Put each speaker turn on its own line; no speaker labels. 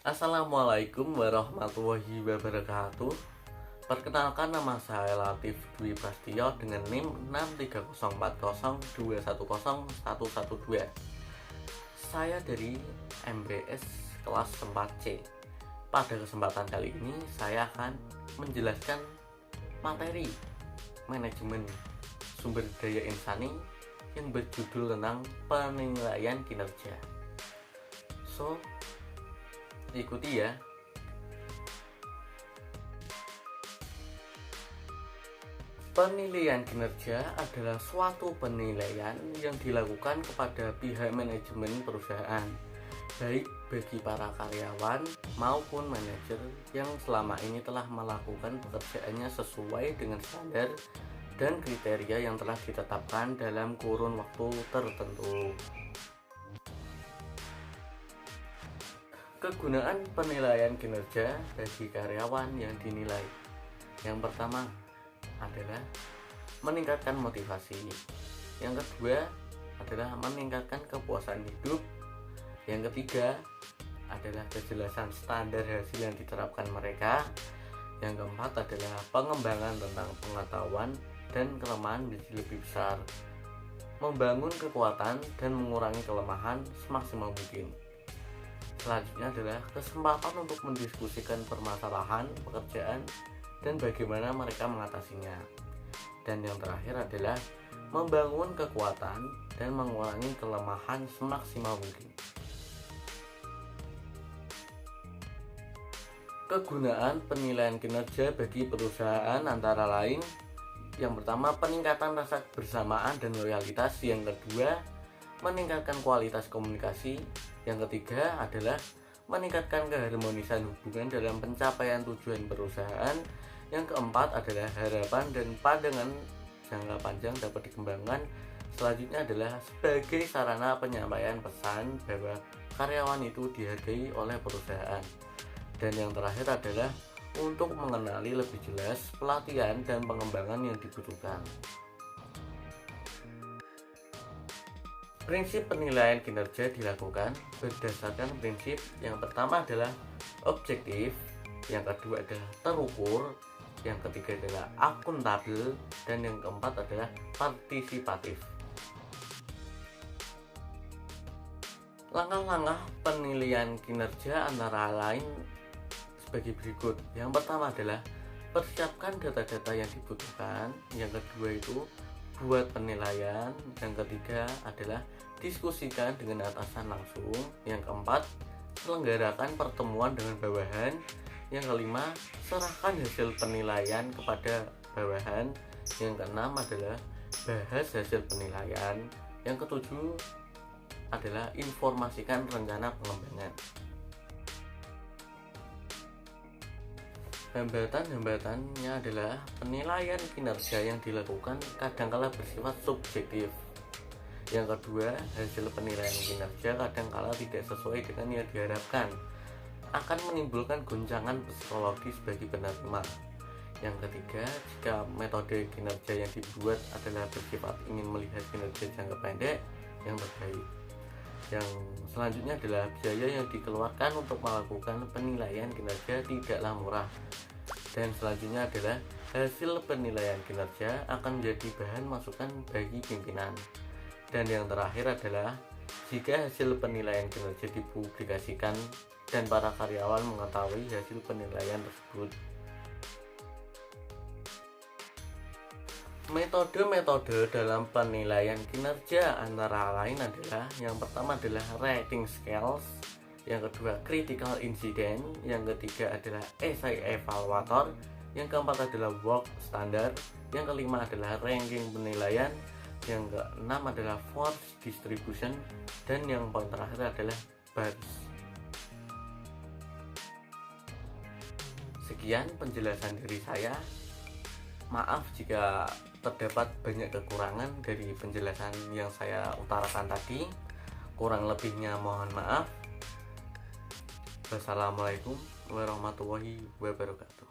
Assalamualaikum warahmatullahi wabarakatuh. Perkenalkan, nama saya Latif Dwi Prastio dengan NIM 63040210112. Saya dari MBS kelas 4C. Pada kesempatan kali ini saya akan menjelaskan materi manajemen sumber daya insani yang berjudul tentang penilaian kinerja. Ikuti ya. Penilaian kinerja adalah suatu penilaian yang dilakukan kepada pihak manajemen perusahaan, baik bagi para karyawan maupun manajer yang selama ini telah melakukan pekerjaannya sesuai dengan standar dan kriteria yang telah ditetapkan dalam kurun waktu tertentu. Kegunaan penilaian kinerja bagi karyawan yang dinilai. Yang pertama adalah meningkatkan motivasi. Yang kedua adalah meningkatkan kepuasan hidup. Yang ketiga adalah kejelasan standar hasil yang diterapkan mereka. Yang keempat adalah pengembangan tentang pengetahuan dan kelemahan menjadi lebih besar, membangun kekuatan dan mengurangi kelemahan semaksimal mungkin. Selanjutnya adalah kesempatan untuk mendiskusikan permasalahan pekerjaan dan bagaimana mereka mengatasinya. Dan yang terakhir adalah membangun kekuatan dan mengurangi kelemahan semaksimal mungkin. Kegunaan penilaian kinerja bagi perusahaan antara lain: yang pertama, peningkatan rasa kebersamaan dan loyalitas. Yang kedua, meningkatkan kualitas komunikasi. Yang ketiga adalah meningkatkan keharmonisan hubungan dalam pencapaian tujuan perusahaan. Yang keempat adalah harapan dan pandangan jangka panjang dapat dikembangkan. Selanjutnya adalah sebagai sarana penyampaian pesan bahwa karyawan itu dihargai oleh perusahaan. Dan yang terakhir adalah untuk mengenali lebih jelas pelatihan dan pengembangan yang dibutuhkan. Prinsip penilaian kinerja dilakukan berdasarkan prinsip: yang pertama adalah objektif, yang kedua adalah terukur, yang ketiga adalah akuntabel, dan yang keempat adalah partisipatif. Langkah-langkah penilaian kinerja antara lain sebagai berikut. Yang pertama adalah persiapkan data-data yang dibutuhkan. Yang kedua itu buat penilaian. Yang ketiga adalah diskusikan dengan atasan langsung. Yang keempat, selenggarakan pertemuan dengan bawahan. Yang kelima, serahkan hasil penilaian kepada bawahan. Yang keenam adalah bahas hasil penilaian. Yang ketujuh adalah informasikan rencana pengembangan. Hambatan-hambatannya adalah penilaian kinerja yang dilakukan kadangkala bersifat subjektif. Yang kedua, hasil penilaian kinerja kadangkala tidak sesuai dengan yang diharapkan, akan menimbulkan goncangan psikologis bagi penerima. Yang ketiga, jika metode kinerja yang dibuat adalah bersifat ingin melihat kinerja jangka pendek yang terbaik. Yang selanjutnya adalah biaya yang dikeluarkan untuk melakukan penilaian kinerja tidaklah murah. Dan selanjutnya adalah hasil penilaian kinerja akan menjadi bahan masukan bagi pimpinan. Dan yang terakhir adalah jika hasil penilaian kinerja dipublikasikan dan para karyawan mengetahui hasil penilaian tersebut. Metode-metode dalam penilaian kinerja antara lain adalah: yang pertama adalah rating scales, yang kedua critical incident, yang ketiga adalah SI evaluator, yang keempat adalah work standard, yang kelima adalah ranking penilaian, yang keenam adalah force distribution, dan yang paling terakhir adalah BARS. Sekian penjelasan dari saya. Maaf jika terdapat banyak kekurangan dari penjelasan yang saya utarakan tadi. Kurang lebihnya mohon maaf. Wassalamualaikum warahmatullahi wabarakatuh.